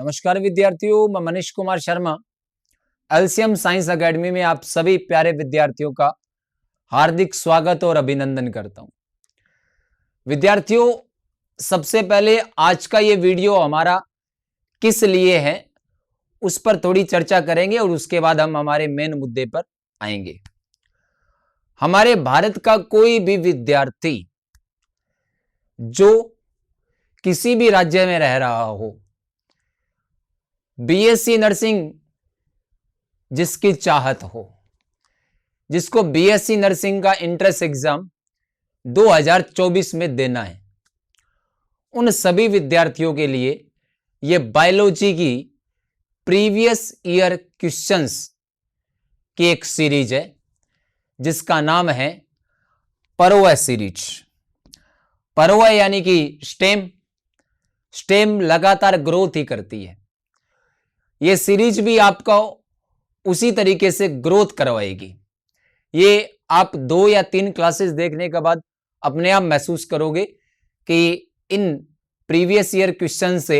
नमस्कार विद्यार्थियों, मैं Manish Kumar Sharma LCM science academy में आप सभी प्यारे विद्यार्थियों का हार्दिक स्वागत और अभिनंदन करता हूं। विद्यार्थियों, सबसे पहले आज का ये वीडियो हमारा किस लिए है उस पर थोड़ी चर्चा करेंगे और उसके बाद हम हमारे मेन मुद्दे पर आएंगे। हमारे भारत का कोई भी विद्यार्थी जो किसी भी राज्य में रह रहा हो, बीएससी नर्सिंग जिसकी चाहत हो, जिसको बीएससी नर्सिंग का एंट्रेंस एग्जाम 2024 में देना है, उन सभी विद्यार्थियों के लिए यह बायोलॉजी की प्रीवियस ईयर क्वेश्चंस की एक सीरीज है जिसका नाम है परवय सीरीज। परवय यानी कि स्टेम लगातार ग्रोथ ही करती है। यह सीरीज भी आपको उसी तरीके से ग्रोथ करवाएगी। ये आप 2 या 3 क्लासेस देखने के बाद अपने आप महसूस करोगे कि इन प्रीवियस ईयर क्वेश्चन से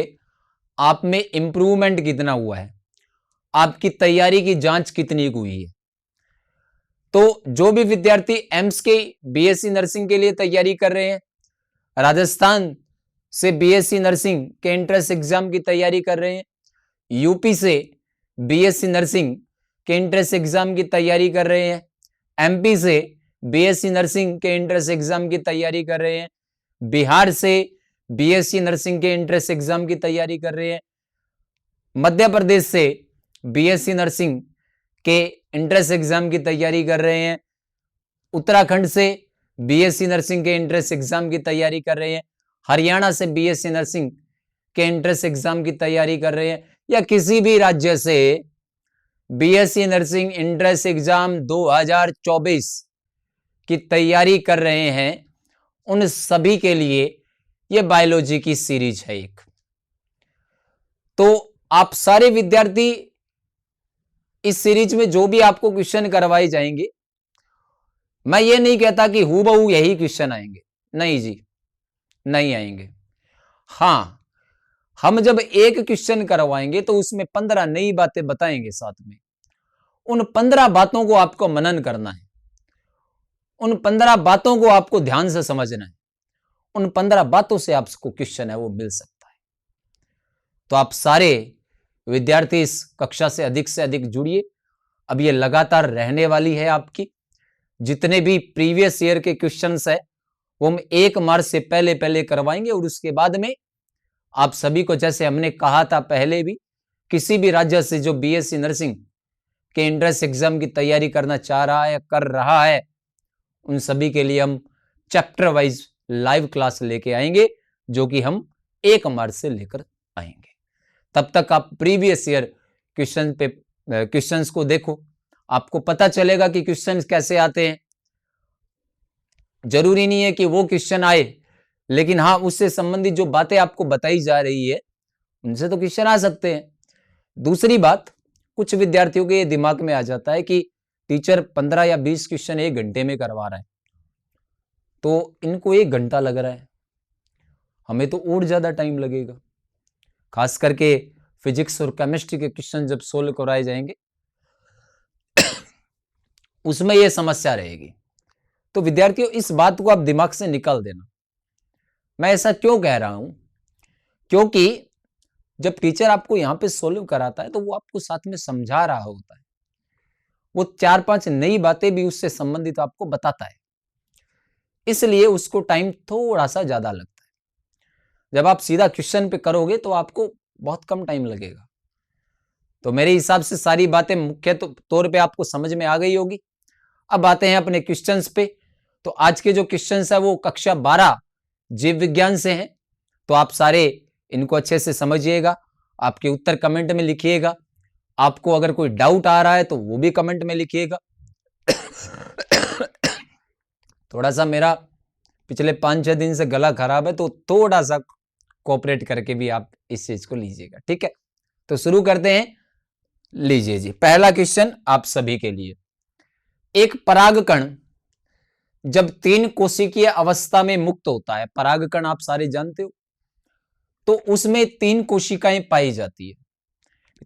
आप में इंप्रूवमेंट कितना हुआ है, आपकी तैयारी की जांच कितनी हुई है। तो जो भी विद्यार्थी एम्स के बीएससी नर्सिंग के लिए तैयारी कर रहे हैं, राजस्थान से बीएससी नर्सिंग के एंट्रेंस एग्जाम की तैयारी कर रहे हैं, यूपी से बीएससी नर्सिंग के एंट्रेंस एग्जाम की तैयारी कर रहे हैं, एमपी से बीएससी नर्सिंग के एंट्रेंस एग्जाम की तैयारी कर रहे हैं, बिहार से बीएससी नर्सिंग के एंट्रेंस एग्जाम की तैयारी कर रहे हैं, मध्य प्रदेश से बीएससी नर्सिंग के एंट्रेंस एग्जाम की तैयारी कर रहे हैं, उत्तराखंड से बीएससी नर्सिंग के एंट्रेंस एग्जाम की तैयारी कर रहे हैं, हरियाणा से बीएससी नर्सिंग के एंट्रेंस एग्जाम की तैयारी कर रहे हैं, या किसी भी राज्य से बीएससी नर्सिंग एंट्रेंस एग्जाम 2024 की तैयारी कर रहे हैं, उन सभी के लिए यह बायोलॉजी की सीरीज है एक। तो आप सारे विद्यार्थी इस सीरीज में जो भी आपको क्वेश्चन करवाए जाएंगे, मैं ये नहीं कहता कि हूबहू यही क्वेश्चन आएंगे, नहीं जी, नहीं आएंगे। हां, हम जब एक क्वेश्चन करवाएंगे तो उसमें 15 नई बातें बताएंगे साथ में। उन 15 बातों को आपको मनन करना है, उन 15 बातों को आपको ध्यान से समझना है, उन 15 बातों से आपको क्वेश्चन है वो मिल सकता है। तो आप सारे विद्यार्थी इस कक्षा से अधिक जुड़िए। अब ये लगातार रहने वाली है आपकी। जितने भी प्रीवियस ईयर के क्वेश्चंस है वो हम 1 मार्च से पहले करवाएंगे और उसके बाद में आप सभी को, जैसे हमने कहा था पहले भी, किसी भी राज्य से जो बीएससी नर्सिंग के एंट्रेंस एग्जाम की तैयारी करना चाह रहा है, कर रहा है, उन सभी के लिए हम चैप्टर वाइज लाइव क्लास लेके आएंगे, जो कि हम 1 मार्च से लेकर आएंगे। तब तक आप प्रीवियस ईयर क्वेश्चंस को देखो, आपको पता चलेगा कि क्वेश्चंस कैसे आते हैं। जरूरी नहीं है कि वो क्वेश्चन आए, लेकिन हाँ, उससे संबंधित जो बातें आपको बताई जा रही है उनसे तो क्वेश्चन आ सकते हैं। दूसरी बात, कुछ विद्यार्थियों के दिमाग में आ जाता है कि टीचर 15 या 20 क्वेश्चन 1 घंटे में करवा रहा है, तो इनको 1 घंटा लग रहा है, हमें तो और ज्यादा टाइम लगेगा। खास करके फिजिक्स और केमिस्ट्री के क्वेश्चन जब सोल्व कराए जाएंगे उसमें यह समस्या रहेगी। तो विद्यार्थियों, इस बात को आप दिमाग से निकाल देना। मैं ऐसा क्यों कह रहा हूं? क्योंकि जब टीचर आपको यहां पे सोल्व कराता है तो वो आपको साथ में समझा रहा होता है, वो 4-5 नई बातें भी उससे संबंधित आपको बताता है, इसलिए उसको टाइम थोड़ा सा ज्यादा लगता है। जब आप सीधा क्वेश्चन पे करोगे तो आपको बहुत कम टाइम लगेगा। तो मेरे हिसाब से सारी बातें मुख्य तौर पे आपको समझ में आ गई होगी। अब आते हैं अपने क्वेश्चंस पे। तो आज के जो क्वेश्चंस है वो कक्षा 12 जीव विज्ञान से हैं, तो आप सारे इनको अच्छे से समझिएगा। आपके उत्तर कमेंट में लिखिएगा। आपको अगर कोई डाउट आ रहा है तो वो भी कमेंट में लिखिएगा। थोड़ा सा मेरा पिछले 5-6 दिन से गला खराब है, तो थोड़ा सा कोऑपरेट करके भी आप इस चीज को लीजिएगा, ठीक है। तो शुरू करते हैं। लीजिए जी, पहला क्वेश्चन आप सभी के लिए। एक परागकण जब 3 कोशिकीय अवस्था में मुक्त होता है, परागकण आप सारे जानते हो, तो उसमें 3 कोशिकाएं पाई जाती है।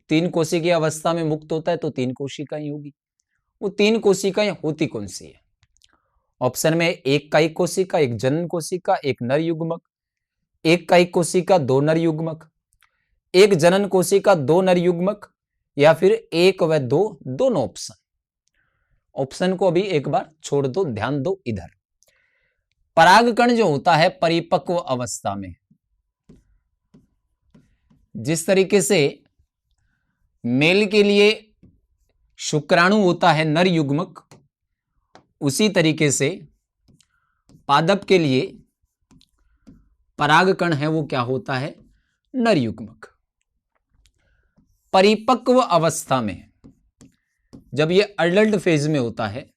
3 कोशिकीय अवस्था में मुक्त होता है तो 3 कोशिकाएं होगी। वो 3 कोशिकाएं होती कौन सी है? ऑप्शन में एक कायिक कोशिका, एक जनन कोशिका, एक नर युग्मक, एक कायिक कोशिका, 2 नर युग्मक, एक जनन कोशिका, 2 नर युग्मक, या फिर 1 व 2 दोनों ऑप्शन। ऑप्शन को अभी एक बार छोड़ दो, ध्यान दो इधर। परागकण जो होता है परिपक्व अवस्था में, जिस तरीके से मेल के लिए शुक्राणु होता है नर युग्मक, उसी तरीके से पादप के लिए परागकण है वो क्या होता है? नर युग्मक। परिपक्व अवस्था में जब ये अडल्ट फेज में होता है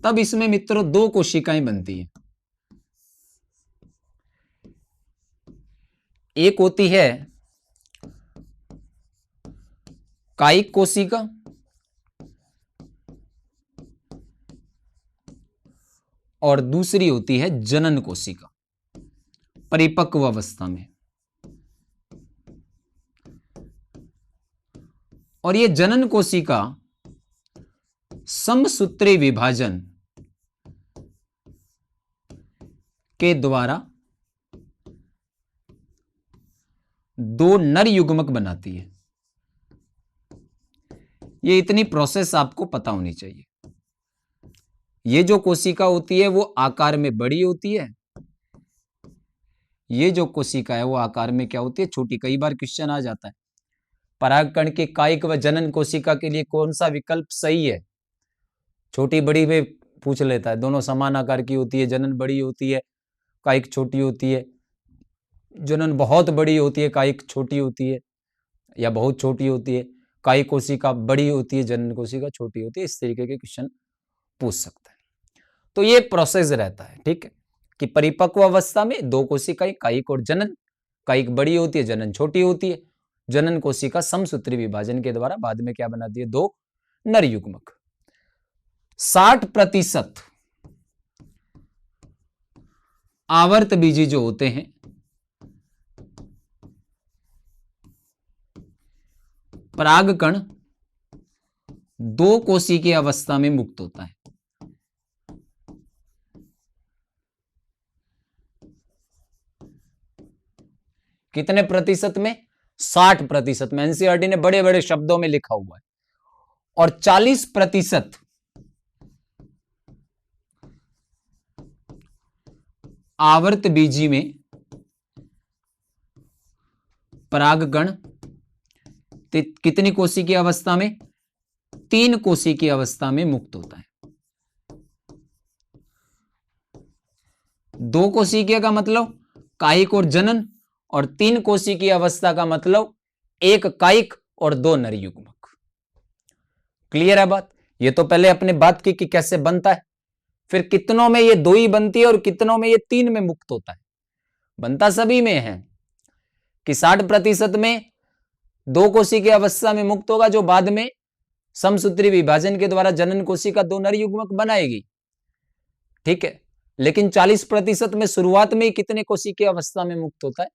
तब इसमें मित्रों 2 कोशिकाएं बनती हैं। एक होती है कायिक कोशिका और दूसरी होती है जनन कोशिका परिपक्व अवस्था में। और ये जनन कोशिका समसूत्री विभाजन के द्वारा 2 नर युग्मक बनाती है। ये इतनी प्रोसेस आपको पता होनी चाहिए। ये जो कोशिका होती है वो आकार में बड़ी होती है, ये जो कोशिका है वो आकार में क्या होती है? छोटी। कई बार क्वेश्चन आ जाता है परागकण के कायिक व जनन कोशिका के लिए कौन सा विकल्प सही है? छोटी बड़ी में पूछ लेता है। दोनों समान आकार की होती है, जनन बड़ी होती है, कायिक छोटी होती है, जनन बहुत बड़ी होती है, कायिक छोटी होती है, या बहुत छोटी होती है, कायिक कोशिका बड़ी होती है, जनन कोशिका छोटी होती है। इस तरीके के क्वेश्चन पूछ सकता है। तो ये प्रोसेस रहता है, ठीक है, कि परिपक्व अवस्था में 2 कोशिकाएं कायिक और जनन, कायिक बड़ी होती है, जनन छोटी होती है। जनन कोशिका समसूत्री विभाजन के द्वारा बाद में क्या बनाती है? 2 नर युग्मक। 60% आवर्त बीजी जो होते हैं परागकण 2 कोशिकीय अवस्था में मुक्त होता है। कितने प्रतिशत में? 60% में। एनसीईआरटी ने बड़े बड़े शब्दों में लिखा हुआ है। और 40% आवर्त बीजी में परागकण कितनी कोशिकीय अवस्था में? 3 कोशिकीय अवस्था में मुक्त होता है। 2 कोशिकीय का मतलब कायिक और जनन, और 3 कोशिकीय अवस्था का मतलब 1 कायिक और 2 नर युग्मक। क्लियर है बात? ये तो पहले अपने बात की कि कैसे बनता है, फिर कितनों में ये 2 ही बनती है और कितनों में ये 3 में मुक्त होता है। बनता सभी में है कि 60% में 2 कोशिकीय अवस्था में मुक्त होगा, जो बाद में समसूत्री विभाजन के द्वारा जनन कोशिका 2 नर युग्मक बनाएगी, ठीक है। लेकिन 40% में शुरुआत में कितने कोशिकीय अवस्था में मुक्त होता है?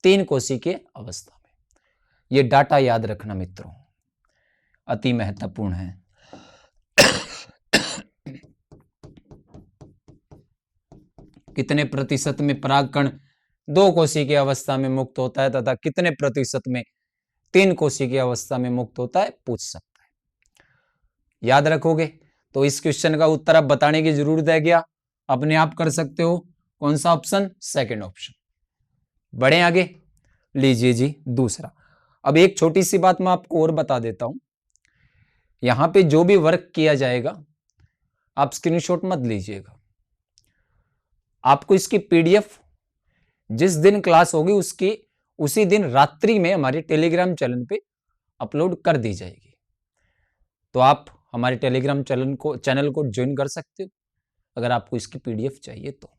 3 कोशिकीय अवस्था में। यह डाटा याद रखना मित्रों, अति महत्वपूर्ण है। कितने प्रतिशत में परागकण 2 कोशिकीय अवस्था में मुक्त होता है तथा कितने प्रतिशत में 3 कोशिकीय अवस्था में मुक्त होता है, पूछ सकता है। याद रखोगे तो इस क्वेश्चन का उत्तर अब बताने की जरूरत है क्या? अपने आप कर सकते हो। कौन सा ऑप्शन? Second option. बढ़े आगे, लीजिए जी दूसरा। अब एक छोटी सी बात मैं आपको और बता देता हूं। यहां पे जो भी वर्क किया जाएगा आप स्क्रीनशॉट मत लीजिएगा। आपको इसकी पीडीएफ जिस दिन क्लास होगी उसकी उसी दिन रात्रि में हमारे टेलीग्राम चैनल पे अपलोड कर दी जाएगी। तो आप हमारे टेलीग्राम चैनल को ज्वाइन कर सकते हो अगर आपको इसकी पीडीएफ चाहिए तो।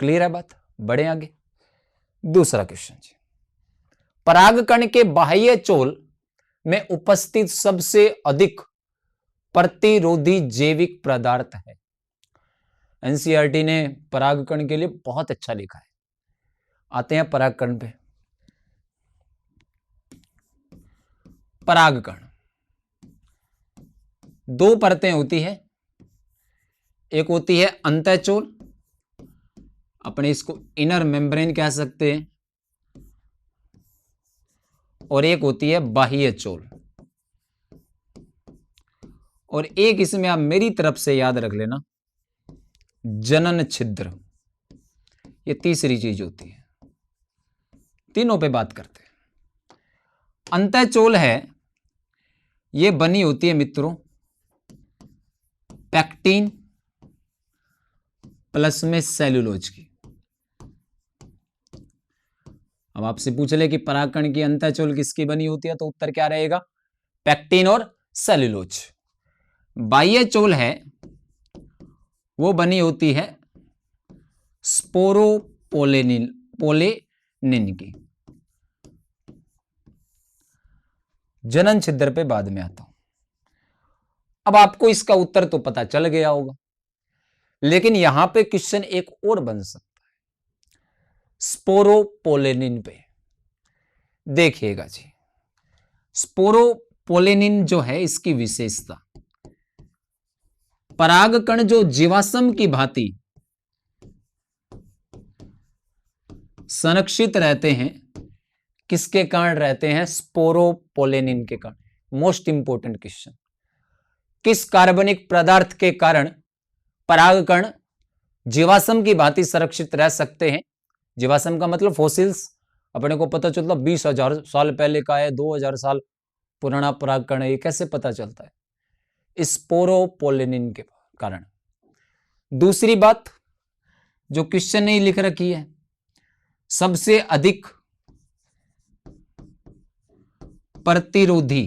क्लियर है बात? बढ़े आगे, दूसरा क्वेश्चन जी। परागकण के बाह्य चोल में उपस्थित सबसे अधिक प्रतिरोधी जैविक पदार्थ है। एनसीईआरटी ने परागकण के लिए बहुत अच्छा लिखा है। आते हैं परागकण पे। परागकण दो परतें होती है, एक होती है अंतःचोल, अपने इसको इनर मेम्ब्रेन कह सकते हैं, और एक होती है बाह्य चोल, और एक इसमें आप मेरी तरफ से याद रख लेना, जनन छिद्र। ये तीसरी चीज होती है। तीनों पे बात करते हैं। अंतःचोल है, ये बनी होती है मित्रों पैक्टिन प्लस में सेल्यूलोज की। अब आपसे पूछ ले कि परागकण की अंतःचोल किसकी बनी होती है, तो उत्तर क्या रहेगा? पैक्टिन और सेल्यूलोज। बाह्य चोल है, वो बनी होती है स्पोरोपोलेनिन की। जनन छिद्र पे बाद में आता हूं। अब आपको इसका उत्तर तो पता चल गया होगा, लेकिन यहां पे क्वेश्चन एक और बन सकता है स्पोरोपोलेनिन पे। देखिएगा जी, स्पोरोपोलेनिन जो है, इसकी विशेषता, परागकण जो जीवाश्म की भांति संरक्षित रहते हैं, किसके कारण रहते हैं? स्पोरोपोलेनिन के कारण। मोस्ट इंपोर्टेंट क्वेश्चन, किस कार्बनिक पदार्थ के कारण परागकण जीवाश्म की भांति सुरक्षित रह सकते हैं? जीवाश्म का मतलब फॉसिल्स, अपने को पता चलता 20,000 साल पहले का है, 2,000 साल पुराना परागकण है, ये कैसे पता चलता है? स्पोरोपोलेनिन के कारण। दूसरी बात जो क्वेश्चन नहीं लिख रखी है, सबसे अधिक प्रतिरोधी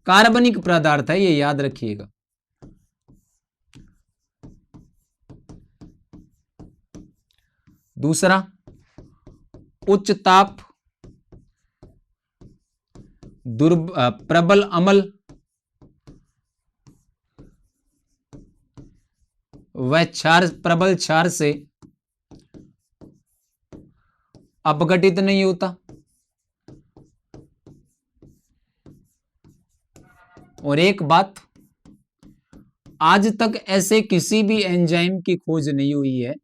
कार्बनिक पदार्थ है, ये याद रखिएगा। दूसरा, उच्च ताप प्रबल अम्ल व प्रबल क्षार से अपघटित नहीं होता। और एक बात, आज तक ऐसे किसी भी एंजाइम की खोज नहीं हुई है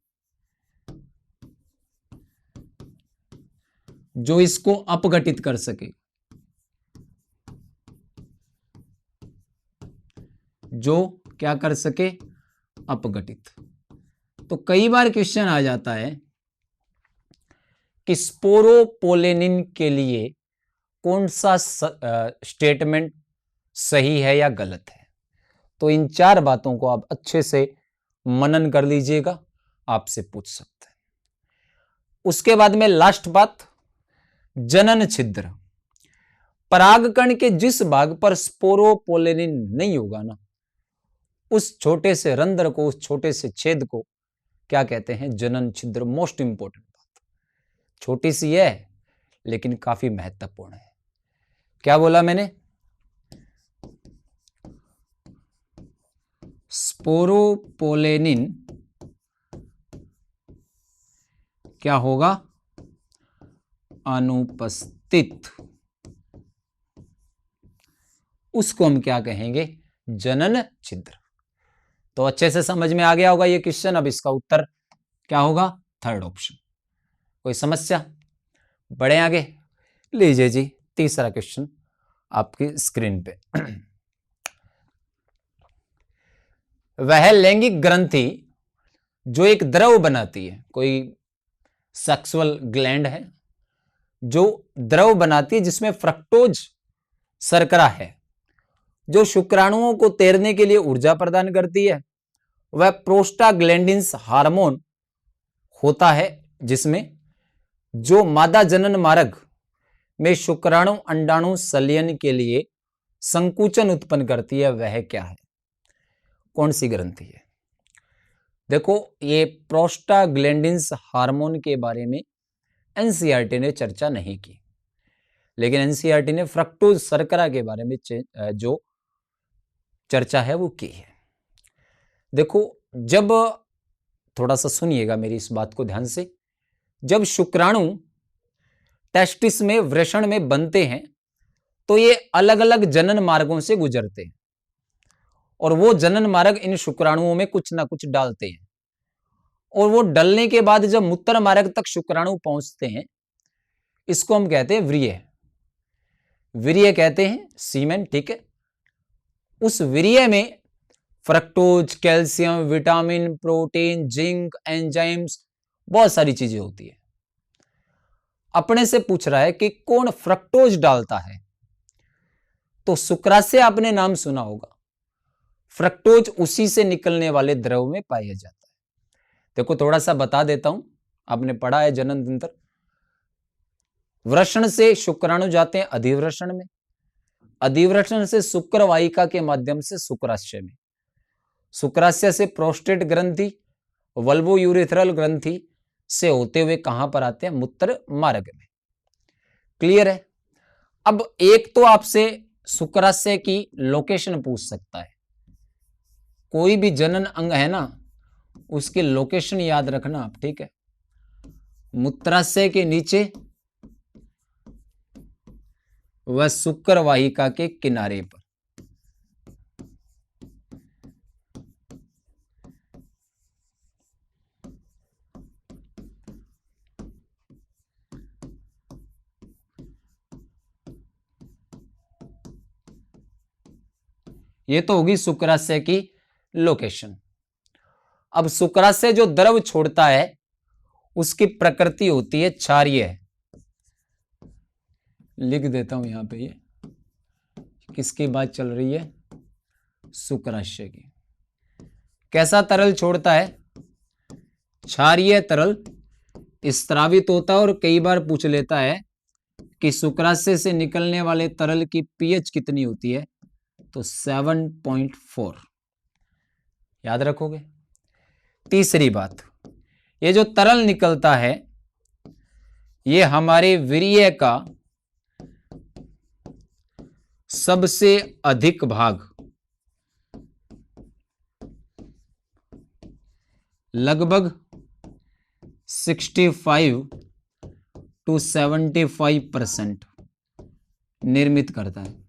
जो इसको अपघटित कर सके, जो क्या कर सके? अपघटित। तो कई बार क्वेश्चन आ जाता है कि स्पोरोपोलेनिन के लिए कौन सा स्टेटमेंट सही है या गलत है। तो इन चार बातों को आप अच्छे से मनन कर लीजिएगा, आपसे पूछ सकते हैं। उसके बाद में लास्ट बात, जनन छिद्र। परागकण के जिस भाग पर स्पोरोपोलेनिन नहीं होगा ना, उस छोटे से रंध्र को, उस छोटे से छेद को क्या कहते हैं? जनन छिद्र। मोस्ट इंपोर्टेंट बात, छोटी सी है लेकिन काफी महत्वपूर्ण है। क्या बोला मैंने? स्पोरोपोलेनिन क्या होगा? अनुपस्थित। उसको हम क्या कहेंगे? जनन छिद्र। तो अच्छे से समझ में आ गया होगा ये क्वेश्चन। अब इसका उत्तर क्या होगा? Third option. कोई समस्या? बढ़े आगे, लीजिए जी तीसरा क्वेश्चन आपकी स्क्रीन पे। वह लैंगिक ग्रंथि जो एक द्रव बनाती है, कोई सेक्सुअल ग्लैंड है जो द्रव बनाती है जिसमें फ्रक्टोज शर्करा है, जो शुक्राणुओं को तैरने के लिए ऊर्जा प्रदान करती है, वह प्रोस्टाग्लैंडिन्स हार्मोन होता है, जिसमें जो मादा जनन मार्ग में शुक्राणु अंडाणु संलयन के लिए संकुचन उत्पन्न करती है, वह क्या है? कौन सी ग्रंथि है? देखो, ये प्रोस्टाग्लैंडिन्स हार्मोन के बारे में एनसीईआरटी ने चर्चा नहीं की, लेकिन एनसीईआरटी ने फ्रक्टोज शर्करा के बारे में जो चर्चा है वो की है। देखो, जब, थोड़ा सा सुनिएगा मेरी इस बात को ध्यान से, जब शुक्राणु टेस्टिस में वृषण में बनते हैं तो ये अलग अलग जनन मार्गों से गुजरते हैं और वो जनन मार्ग इन शुक्राणुओं में कुछ ना कुछ डालते हैं और वो डलने के बाद जब मूत्र मार्ग तक शुक्राणु पहुंचते हैं, इसको हम कहते हैं वीर्य। वीर्य कहते हैं सीमेन, ठीक है। उस वीर्य में fructose, calcium, vitamin, protein, zinc, enzymes, बहुत सारी चीजें होती है। अपने से पूछ रहा है कि कौन फ्रक्टोज डालता है, तो शुक्राशय आपने नाम सुना होगा। फ्रक्टोज उसी से निकलने वाले द्रव में पाया जाता है। देखो थोड़ा सा बता देता हूं, आपने पढ़ा है जनन तंत्र। वृषण से शुक्राणु जाते हैं अधिवृषण में, अधिवृषण से शुक्र वाहिका के माध्यम से शुक्राशय में, शुक्राशय से प्रोस्टेट ग्रंथि, वल्वोयूरेथ्रल ग्रंथि से होते हुए कहां पर आते हैं, मूत्र मार्ग में। क्लियर है। अब एक तो आपसे शुक्राशय की लोकेशन पूछ सकता है, कोई भी जनन अंग है ना, उसकी लोकेशन याद रखना आप, ठीक है। मूत्राशय के नीचे व शुक्र वाहिका के किनारे पर। ये तो होगी शुक्राशय की लोकेशन। अब शुक्राशय जो द्रव छोड़ता है उसकी प्रकृति होती है क्षारीय। लिख देता हूं यहां पे, ये किसकी बात चल रही है, शुक्राशय की। कैसा तरल छोड़ता है, क्षारीय तरल स्त्रावित होता है। और कई बार पूछ लेता है कि शुक्राशय से निकलने वाले तरल की पीएच कितनी होती है, तो 7.4 याद रखोगे। तीसरी बात, ये जो तरल निकलता है ये हमारे वीर्य का सबसे अधिक भाग, लगभग 65 to 75% निर्मित करता है।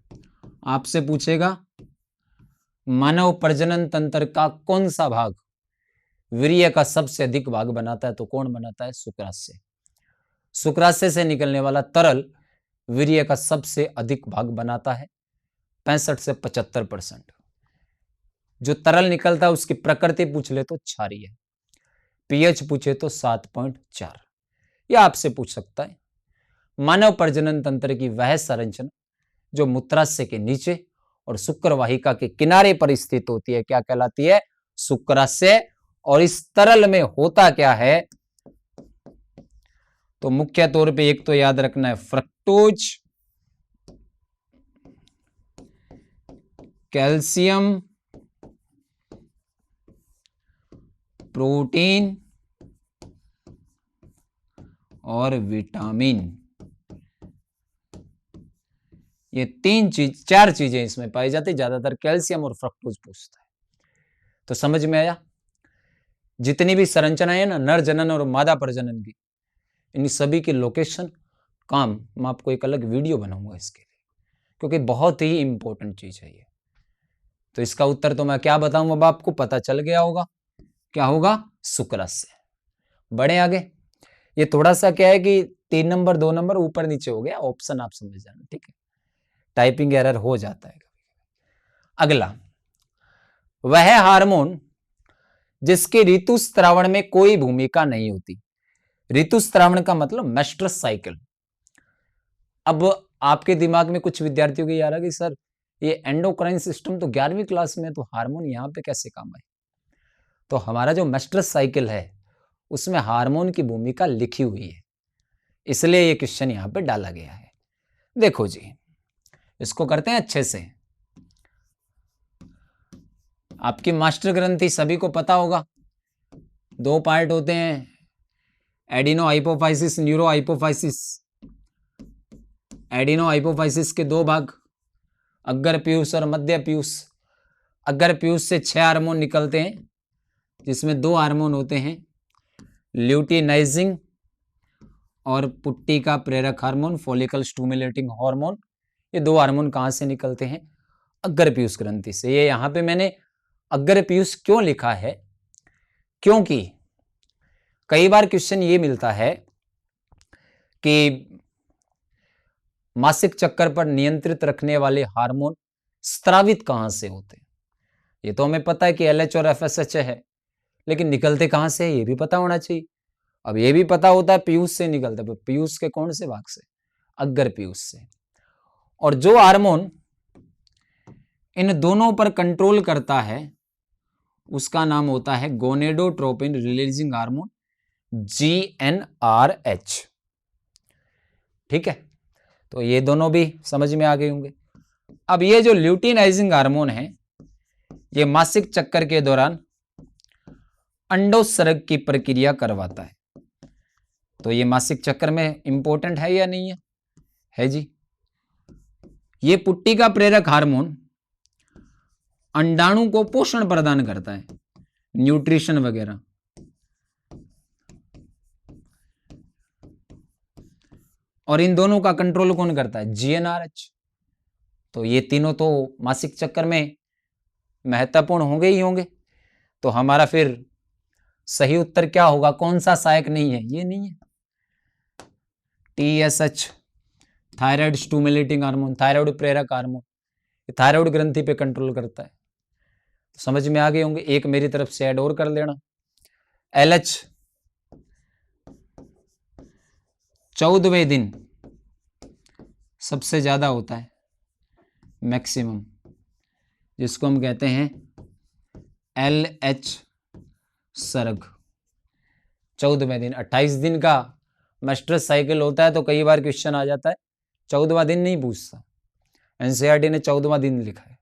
आपसे पूछेगा मानव प्रजनन तंत्र का कौन सा भाग वीर्य का सबसे अधिक भाग बनाता है, तो कौन बनाता है, शुक्राशय। शुक्राशय से निकलने वाला तरल वीर्य का सबसे अधिक भाग बनाता है, 65 से 75%। जो तरल निकलता है उसकी प्रकृति पूछ ले तो क्षारीय, पीएच पूछे तो 7.4। यह आपसे पूछ सकता है मानव प्रजनन तंत्र की वह संरचना जो मूत्राशय के नीचे और शुक्र वाहिका के किनारे पर स्थित होती है, क्या कहलाती है, शुक्राशय। और इस तरल में होता क्या है, तो मुख्य तौर पे एक तो याद रखना है फ्रक्टोज, कैल्शियम, प्रोटीन और विटामिन। ये चार चीजें इसमें पाई जाती, ज्यादातर कैल्शियम और फ्रक्टोज पूछता है। तो समझ में आया। जितनी भी संरचनाएं है ना, नर जनन और मादा प्रजनन की, इन सभी की लोकेशन, काम, मैं आपको एक अलग वीडियो बनाऊंगा इसके लिए, क्योंकि बहुत ही इंपॉर्टेंट चीज है ये। तो इसका उत्तर तो मैं क्या बताऊं, अब आपको पता चल गया होगा, क्या होगा, शुक्राशय। बढ़े आगे। ये थोड़ा सा क्या है कि 3 नंबर 2 नंबर ऊपर नीचे हो गया, ऑप्शन आप समझ जाना, ठीक है, टाइपिंग एरर हो जाता है। अगला, वह हार्मोन जिसके ऋतुस्रावण में कोई भूमिका नहीं होती। ऋतुस्रावण का मतलब मेस्ट्रस साइकिल। अब आपके दिमाग में कुछ विद्यार्थियों की आ रहा है कि सर ये एंडोक्राइन सिस्टम तो 11वीं क्लास में, तो हार्मोन यहां पे कैसे काम आए। तो हमारा जो मेस्ट्रस साइकिल है उसमें हार्मोन की भूमिका लिखी हुई है, इसलिए ये क्वेश्चन यहां पे डाला गया है। देखो जी, इसको करते हैं अच्छे से। आपकी मास्टर ग्रंथि सभी को पता होगा, 2 पार्ट होते हैं, adeno hypophysis, neuro hypophysis. Adeno hypophysis के 2 भाग, अग्र पीयूष और मध्य पीयूष। अग्र पीयूष से 6 हार्मोन निकलते हैं, जिसमें दो हार्मोन होते हैं, ल्यूटिनाइजिंग और पुट्टी का प्रेरक हार्मोन, फॉलिकल स्टिमुलेटिंग हार्मोन। ये दो हार्मोन कहाँ से निकलते हैं? अग्र पीयूष ग्रंथि से। ये यहाँ पे मैंने अग्र पीयूष क्यों लिखा है? क्योंकि कई बार क्वेश्चन ये मिलता है कि मासिक चक्कर पर नियंत्रित रखने वाले हार्मोन स्त्रावित कहां से होते हैं? ये तो हमें पता है कि LH और FSH है, लेकिन निकलते कहां से है ये भी पता होना चाहिए। अब ये भी पता होता है पीयूष से निकलता है, पीयूष के कौन से भाग से? अग्र पीयूष से। और जो हार्मोन इन दोनों पर कंट्रोल करता है उसका नाम होता है गोनेडोट्रोपिन रिलीजिंग हार्मोन, GnRH। ठीक है, तो ये दोनों भी समझ में आ गए होंगे। अब ये जो ल्यूटिनाइजिंग हार्मोन है, ये मासिक चक्कर के दौरान अंडोत्सर्ग की प्रक्रिया करवाता है। तो ये मासिक चक्कर में इंपॉर्टेंट है या नहीं है? है जी। ये पुट्टी का प्रेरक हार्मोन अंडाणु को पोषण प्रदान करता है, न्यूट्रिशन वगैरह। और इन दोनों का कंट्रोल कौन करता है? GnRH। तो ये तीनों तो मासिक चक्कर में महत्वपूर्ण होंगे ही होंगे। तो हमारा फिर सही उत्तर क्या होगा? कौन सा सहायक नहीं है? ये नहीं है। TSH, thyroid stimulating hormone, thyroid प्रेरक हार्मोन, थायराइड ग्रंथि पे कंट्रोल करता है। तो समझ में आ गए होंगे। एक मेरी तरफ से ऐड और कर लेना। LH 14वें दिन सबसे ज्यादा होता है, मैक्सिमम, जिसको हम कहते हैं LH सर्ग। 14वें दिन, 28 दिन का मेस्ट्रस साइकिल होता है। तो कई बार क्वेश्चन आ जाता है 14वां दिन नहीं पूछता, NCERT ने 14वां दिन लिखा है।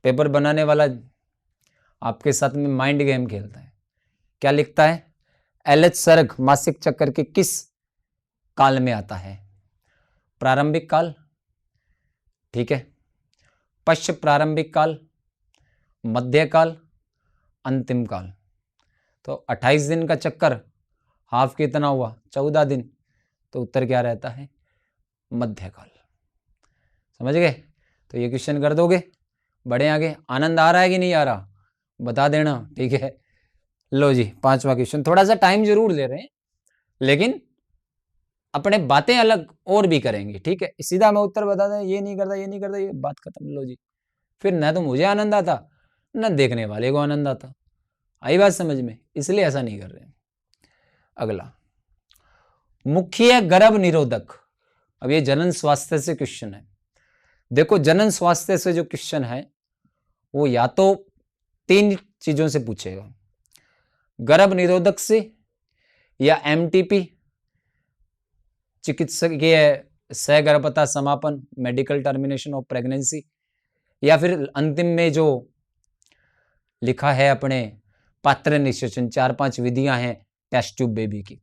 पेपर बनाने वाला आपके साथ में माइंड गेम खेलता है। क्या लिखता है? LH सर्ग मासिक चक्कर के किस काल में आता है? प्रारंभिक काल, ठीक है, पश्च प्रारंभिक काल, मध्य काल, अंतिम काल। तो 28 दिन का चक्कर हाफ कितना हुआ? 14 दिन। तो उत्तर क्या रहता है? मध्यकाल। समझ गए? तो ये क्वेश्चन कर दोगे। बढ़े आगे। आनंद आ रहा है कि नहीं आ रहा? बता देना, ठीक है। लो जी, 5वां क्वेश्चन। थोड़ा सा टाइम जरूर ले रहे हैं, लेकिन अपने बातें अलग और भी करेंगे, ठीक है। सीधा मैं उत्तर बता दें, ये नहीं करता, ये नहीं करता, ये बात खत्म। लो जी, फिर न तो मुझे आनंद आता, न देखने वाले को आनंद आता। आई बात समझ में? इसलिए ऐसा नहीं कर रहे हैं। अगला, मुख्य गर्भ निरोधक। अब ये जनन स्वास्थ्य से क्वेश्चन है। देखो, जनन स्वास्थ्य से जो क्वेश्चन है वो या तो 3 चीजों से पूछेगा, गर्भ निरोधक से, या MTP चिकित्सकीय सहगर्भता समापन, मेडिकल टर्मिनेशन ऑफ प्रेगनेंसी, या फिर अंतिम में जो लिखा है अपने पात्र निषेचन, 4-5 विधियां हैं टेस्ट ट्यूब बेबी की।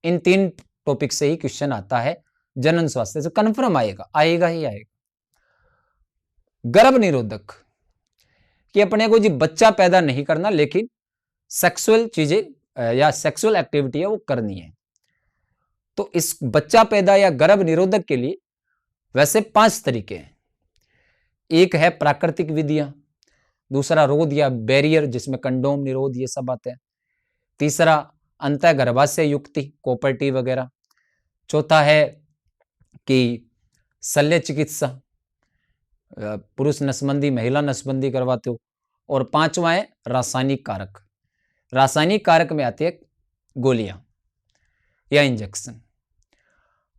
इन 3 टॉपिक से ही क्वेश्चन आता है जनन स्वास्थ्य से, कंफर्म आएगा, आएगा ही आएगा। गर्भ निरोधक कि अपने को जी बच्चा पैदा नहीं करना, लेकिन सेक्सुअल चीजें या सेक्सुअल एक्टिविटी है वो करनी है। तो इस बच्चा पैदा या गर्भ निरोधक के लिए वैसे 5 तरीके हैं। एक है प्राकृतिक विधियां, दूसरा रोध या बैरियर जिसमें कंडोम, निरोध ये सब आते हैं, तीसरा अंतः गर्भाशय युक्ति, कोपर्टी वगैरह, चौथा है कि शल्य चिकित्सा, पुरुष नसबंदी महिला नसबंदी करवाते हो, और 5वां है रासायनिक कारक। रासायनिक कारक में आती है गोलियां या इंजेक्शन।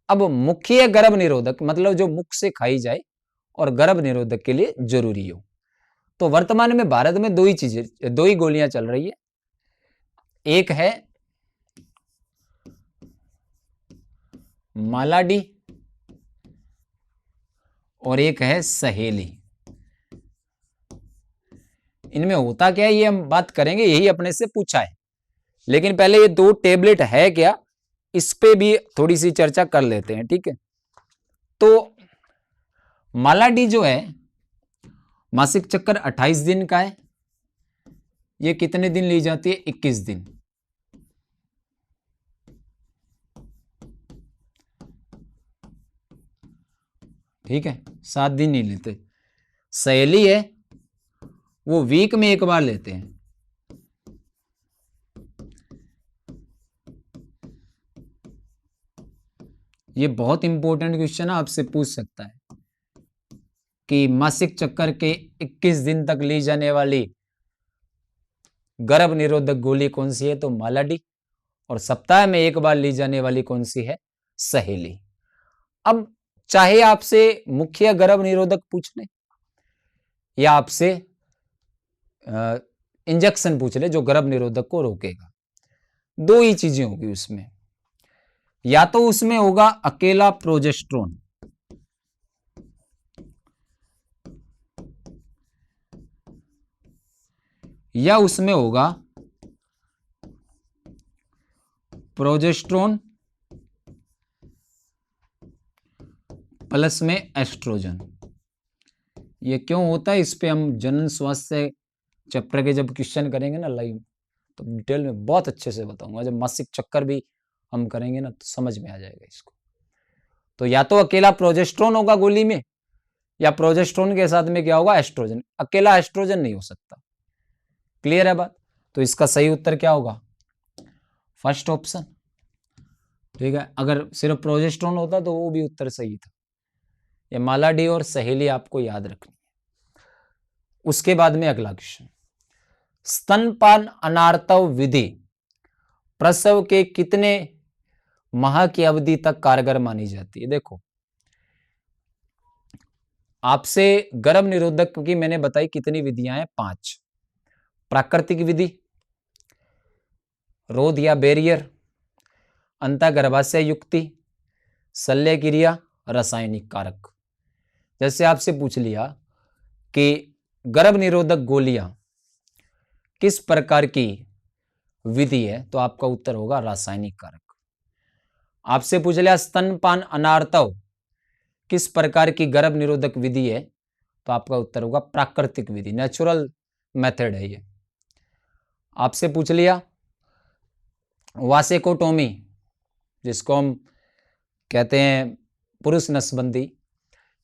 अब मुख्य गर्भ निरोधक मतलब जो मुख से खाई जाए और गर्भ निरोधक के लिए जरूरी हो। तो वर्तमान में भारत में 2 ही गोलियां चल रही है। एक है मालाडी और एक है सहेली। इनमें होता क्या है ये हम बात करेंगे, यही अपने से पूछा है। लेकिन पहले ये 2 टेबलेट है क्या, इस पे भी थोड़ी सी चर्चा कर लेते हैं, ठीक है। तो मालाडी जो है मासिक चक्कर 28 दिन का है, ये कितने दिन ली जाती है? 21 दिन। ठीक है, 7 दिन नहीं लेते। सहेली है वो वीक में एक बार लेते हैं। ये बहुत इंपॉर्टेंट क्वेश्चन आपसे पूछ सकता है कि मासिक चक्कर के 21 दिन तक ली जाने वाली गर्भ निरोधक गोली कौन सी है? तो मालाडी। और सप्ताह में एक बार ली जाने वाली कौन सी है? सहेली। अब चाहे आपसे मुख्य गर्भ निरोधक पूछ ले या आपसे इंजेक्शन पूछ ले जो गर्भ निरोधक को रोकेगा, दो ही चीजें होगी उसमें। या तो उसमें होगा अकेला प्रोजेस्ट्रोन, या उसमें होगा प्रोजेस्ट्रोन प्लस में एस्ट्रोजन। ये क्यों होता है इस पे हम जनन स्वास्थ्य चैप्टर के जब क्वेश्चन करेंगे ना लाइव, तो डिटेल में बहुत अच्छे से बताऊंगा। जब मासिक चक्कर भी हम करेंगे ना तो समझ में आ जाएगा इसको। तो या तो अकेला प्रोजेस्ट्रोन होगा गोली में, या प्रोजेस्ट्रोन के साथ में क्या होगा? एस्ट्रोजन। अकेला एस्ट्रोजन नहीं हो सकता। क्लियर है बात? तो इसका सही उत्तर क्या होगा? First option. ठीक है, अगर सिर्फ प्रोजेस्ट्रोन होता तो वो भी उत्तर सही था। ये मालाडी और सहेली आपको याद रखनी है। उसके बाद में अगला क्वेश्चन, स्तनपान अनार्तव विधि प्रसव के कितने माह की अवधि तक कारगर मानी जाती है? देखो, आपसे गर्भ निरोधक की मैंने बताई कितनी विधियां हैं? 5। प्राकृतिक विधि, रोध या बैरियर, अंतःगर्भाशय युक्ति, शल्य क्रिया, रासायनिक कारक। जैसे आपसे पूछ लिया कि गर्भ निरोधक गोलियां किस प्रकार की विधि है, तो आपका उत्तर होगा रासायनिक कारक। आपसे पूछ लिया स्तनपान अनार्तव किस प्रकार की गर्भ निरोधक विधि है, तो आपका उत्तर होगा प्राकृतिक विधि, नेचुरल मेथड है ये। आपसे पूछ लिया वासेकोटोमी, जिसको हम कहते हैं पुरुष नसबंदी,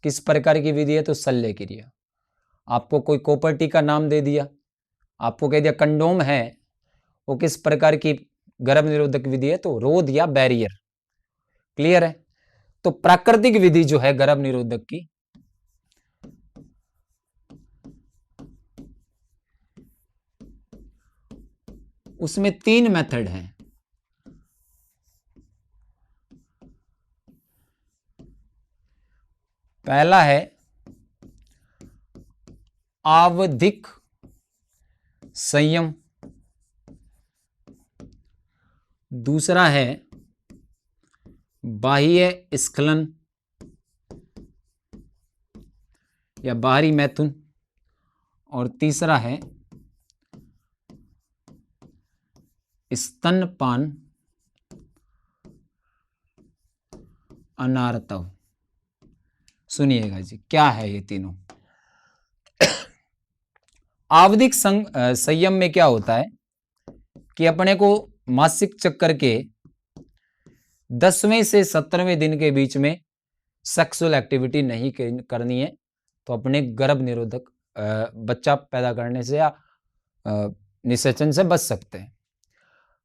किस प्रकार की विधि है? तो शल्य क्रिया। आपको कोई कॉपर्टी का नाम दे दिया, आपको कह दिया कंडोम है, वो किस प्रकार की गर्भ निरोधक विधि है? तो रोध या बैरियर। क्लियर है? तो प्राकृतिक विधि जो है गर्भ निरोधक की, उसमें 3 मेथड हैं। पहला है आवधिक संयम, दूसरा है बाह्य स्खलन या बाहरी मैथुन, और तीसरा है स्तनपान अनार्तव। सुनिएगा जी, क्या है ये तीनों। आवधिक संयम में क्या होता है कि अपने को मासिक चक्कर के 10वें से 17वें दिन के बीच में सेक्सुअल एक्टिविटी नहीं करनी है, तो अपने गर्भ निरोधक बच्चा पैदा करने से या निषेचन से बच सकते हैं।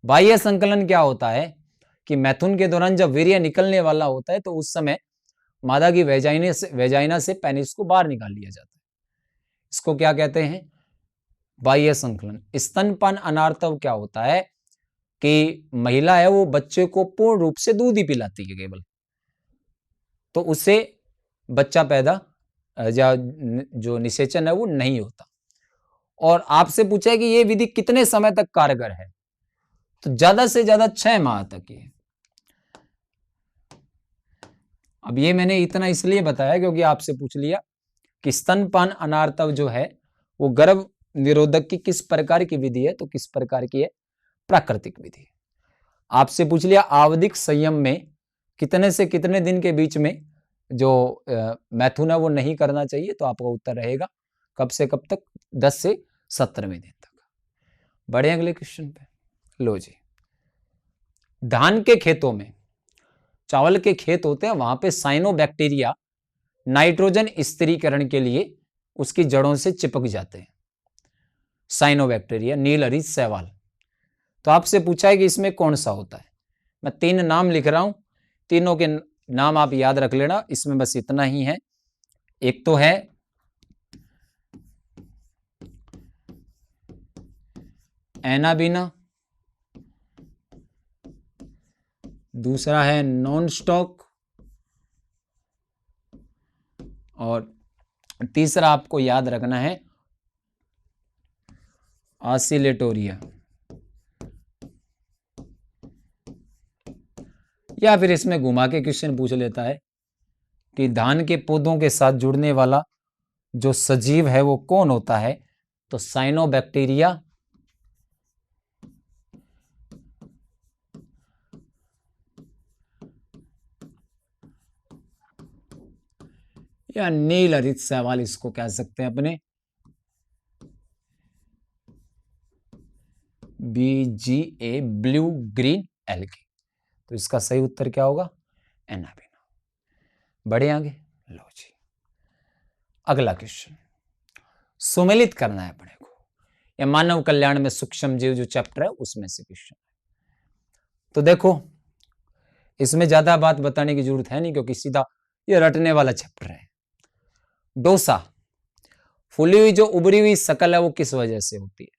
बाह्य संकलन क्या होता है कि मैथुन के दौरान जब वीर्य निकलने वाला होता है तो उस समय मादा की वेजाइना से पेनिस को बाहर निकाल लिया जाता है। इसको क्या कहते हैं? बाह्य संकलन। स्तनपान अनार्तव क्या होता है कि महिला है वो बच्चे को पूर्ण रूप से दूध ही पिलाती है केवल, तो उससे बच्चा पैदा या जो निषेचन है वो नहीं होता। और आपसे पूछा है कि ये विधि कितने समय तक कारगर है, तो ज्यादा से ज्यादा 6 माह तक ही है। अब ये मैंने इतना इसलिए बताया क्योंकि आपसे पूछ लिया कि स्तनपान अनार्तव जो है वो गर्भ निरोधक की किस प्रकार की विधि है, तो किस प्रकार की है? प्राकृतिक विधि। आपसे पूछ लिया आवधिक संयम में कितने से कितने दिन के बीच में जो मैथुन है वो नहीं करना चाहिए, तो आपका उत्तर रहेगा कब से कब तक? 10 से 17वें दिन तक। बढ़े अगले क्वेश्चन पे। लो जी, धान के खेतों में, चावल के खेत होते हैं, वहां पे साइनोबैक्टीरिया नाइट्रोजन स्थिरीकरण के लिए उसकी जड़ों से चिपक जाते हैं। साइनोबैक्टीरिया, नील हरित शैवाल। तो आपसे पूछा है कि इसमें कौन सा होता है। मैं 3 नाम लिख रहा हूं, तीनों के नाम आप याद रख लेना, इसमें बस इतना ही है। एक तो है एनाबीना, दूसरा है नॉन स्टॉक, और तीसरा आपको याद रखना है ऑसिलेटोरिया। या फिर इसमें घुमा के क्वेश्चन पूछ लेता है कि धान के पौधों के साथ जुड़ने वाला जो सजीव है वो कौन होता है, तो साइनोबैक्टीरिया या नील हरित शैवाल, इसको कह सकते हैं अपने BGA, ब्लू ग्रीन एल्गी। तो इसका सही उत्तर क्या होगा, एनाबीना। बढ़े आगे। लो जी, अगला क्वेश्चन सुमेलित करना है अपने को, या मानव कल्याण में सूक्ष्म जीव जो चैप्टर है उसमें से क्वेश्चन है। तो देखो, इसमें ज्यादा बात बताने की जरूरत है नहीं, क्योंकि सीधा ये रटने वाला चैप्टर है। डोसा, फूली हुई जो उभरी हुई शकल है वो किस वजह से होती है।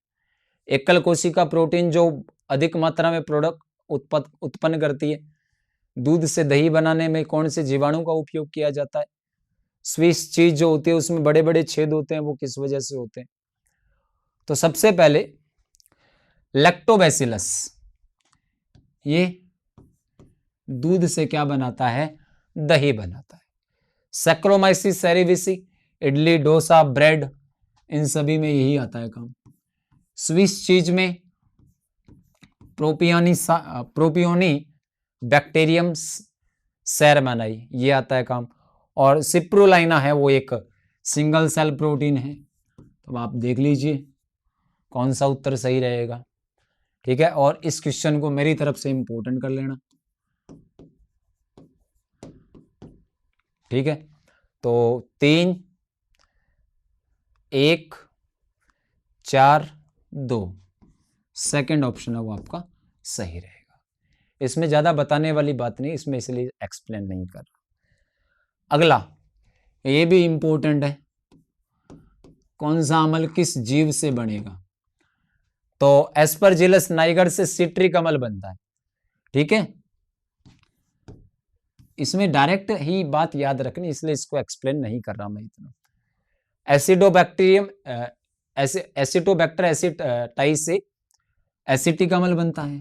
एकल कोशिका प्रोटीन जो अधिक मात्रा में प्रोडक्ट उत्पन्न करती है। दूध से दही बनाने में कौन से जीवाणु का उपयोग किया जाता है। स्विस चीज जो होती है उसमें बड़े बड़े छेद होते हैं, वो किस वजह से होते हैं। तो सबसे पहले लैक्टोबैसिलस, ये दूध से क्या बनाता है, दही बनाता है। Saccharomyces cerevisiae, idli dosa bread, इन सभी में यही आता है काम। स्विस चीज में प्रोपियोनी बैक्टीरियम सेरमनाई, ये आता है काम। और सिप्रुलाइना है, वो एक सिंगल सेल प्रोटीन है। तो आप देख लीजिए कौन सा उत्तर सही रहेगा। ठीक है, और इस क्वेश्चन को मेरी तरफ से इंपोर्टेंट कर लेना। ठीक है, तो 3, 1, 4, 2 सेकेंड ऑप्शन है वो आपका सही रहेगा। इसमें ज्यादा बताने वाली बात नहीं, इसमें इसलिए एक्सप्लेन नहीं कर रहा। अगला, ये भी इंपॉर्टेंट है, कौन सा अमल किस जीव से बनेगा। तो एस्परजिलस नाइगर से सिट्रिक अम्ल बनता है। ठीक है, इसमें डायरेक्ट ही बात याद रखनी, इसलिए इसको एक्सप्लेन नहीं कर रहा मैं इतना। एसिडोबैक्टीरियम एसिटोबैक्टर एसिटाइज से एसिटिक अम्ल बनता है।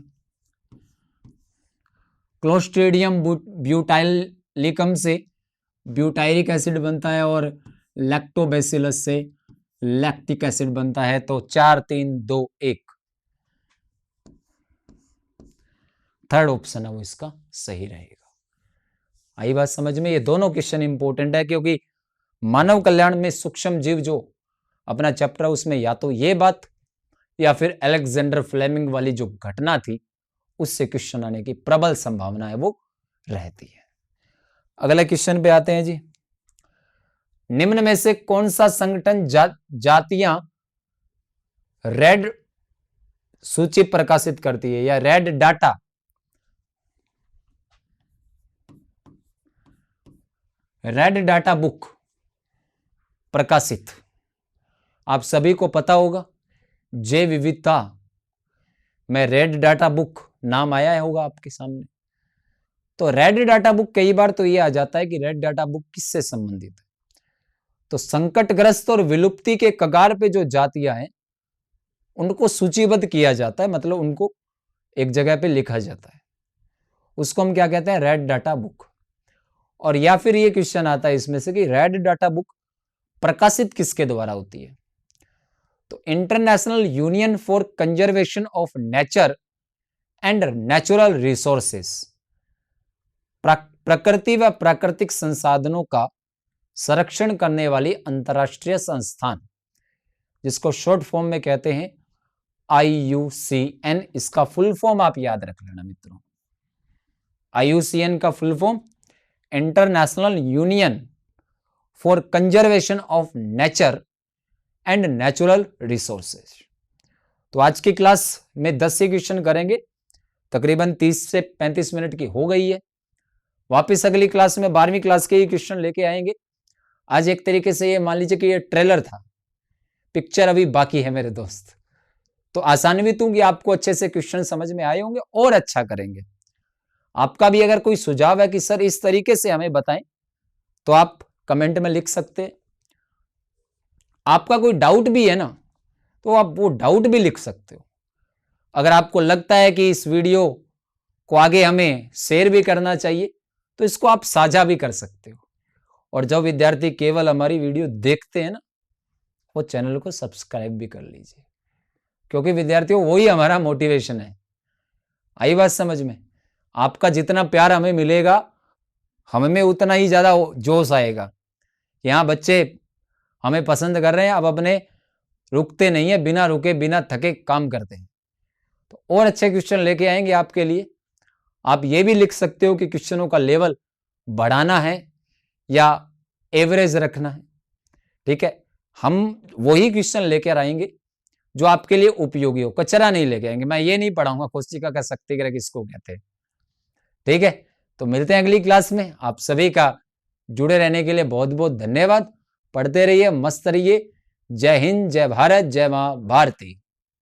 क्लोस्ट्रीडियम ब्यूटाइलिकम से ब्यूटाइरिक एसिड बनता है, और लैक्टोबैसिलस से लैक्टिक एसिड बनता है। तो 4, 3, 2, 1 थर्ड ऑप्शन है वो इसका सही रहेगा। आई बात समझ में। ये दोनों क्वेश्चन इंपॉर्टेंट है, क्योंकि मानव कल्याण में सूक्ष्म जीव जो अपना चैप्टर है उसमें या तो ये बात या फिर अलेक्जेंडर फ्लेमिंग वाली जो घटना थी उससे क्वेश्चन आने की प्रबल संभावना है वो रहती है। अगले क्वेश्चन पे आते हैं जी। निम्न में से कौन सा संगठन जातियां रेड सूची प्रकाशित करती है, या रेड डाटा बुक प्रकाशित। आप सभी को पता होगा जैव विविधता में रेड डाटा बुक नाम आया होगा आपके सामने। तो रेड डाटा बुक कई बार तो यह आ जाता है कि रेड डाटा बुक किससे संबंधित है। तो संकटग्रस्त और विलुप्ति के कगार पे जो जातियां हैं उनको सूचीबद्ध किया जाता है, मतलब उनको एक जगह पे लिखा जाता है, उसको हम क्या कहते हैं, रेड डाटा बुक। और या फिर ये क्वेश्चन आता है इसमें से कि रेड डाटा बुक प्रकाशित किसके द्वारा होती है। तो international union for conservation of nature and natural resources, प्रकृति व प्राकृतिक संसाधनों का संरक्षण करने वाली अंतरराष्ट्रीय संस्थान, जिसको शॉर्ट फॉर्म में कहते हैं IUCN, इसका फुल फॉर्म आप याद रख लेना मित्रों। IUCN का full form international union for conservation of nature and natural resources. तो आज की क्लास में 10 से क्वेश्चन करेंगे, तकरीबन 30 से 35 मिनट की हो गई है। वापस अगली क्लास में 12वीं क्लास के ही क्वेश्चन लेके आएंगे। आज एक तरीके से ये मान लीजिए कि ये ट्रेलर था, पिक्चर अभी बाकी है मेरे दोस्त। तो आसान्वित हूं कि आपको अच्छे से क्वेश्चन समझ में आए होंगे और अच्छा करेंगे। आपका भी अगर कोई सुझाव है कि सर इस तरीके से हमें बताएं, तो आप कमेंट में लिख सकते हैं। आपका कोई डाउट भी है ना, तो आप वो डाउट भी लिख सकते हो। अगर आपको लगता है कि इस वीडियो को आगे हमें शेयर भी करना चाहिए, तो इसको आप साझा भी कर सकते हो। और जो विद्यार्थी केवल हमारी वीडियो देखते हैं ना, वो चैनल को सब्सक्राइब भी कर लीजिए, क्योंकि विद्यार्थियों वही हमारा मोटिवेशन है। आई बात समझ में? आपका जितना प्यार हमें मिलेगा, हमें उतना ही ज्यादा जोश आएगा। यहाँ बच्चे हमें पसंद कर रहे हैं, अब अपने रुकते नहीं है, बिना रुके बिना थके काम करते हैं। तो और अच्छे क्वेश्चन लेके आएंगे आपके लिए। आप ये भी लिख सकते हो कि क्वेश्चनों का लेवल बढ़ाना है या एवरेज रखना है। ठीक है, हम वही क्वेश्चन लेकर आएंगे जो आपके लिए उपयोगी हो, कचरा नहीं लेके आएंगे। मैं ये नहीं पढ़ाऊंगा कोशिका का शक्तिग्रह किसको कहते हैं। ठीक है, तो मिलते हैं अगली क्लास में। आप सभी का जुड़े रहने के लिए बहुत बहुत धन्यवाद। पढ़ते रहिए, मस्त रहिए। जय हिंद, जय भारत, जय मां भारती।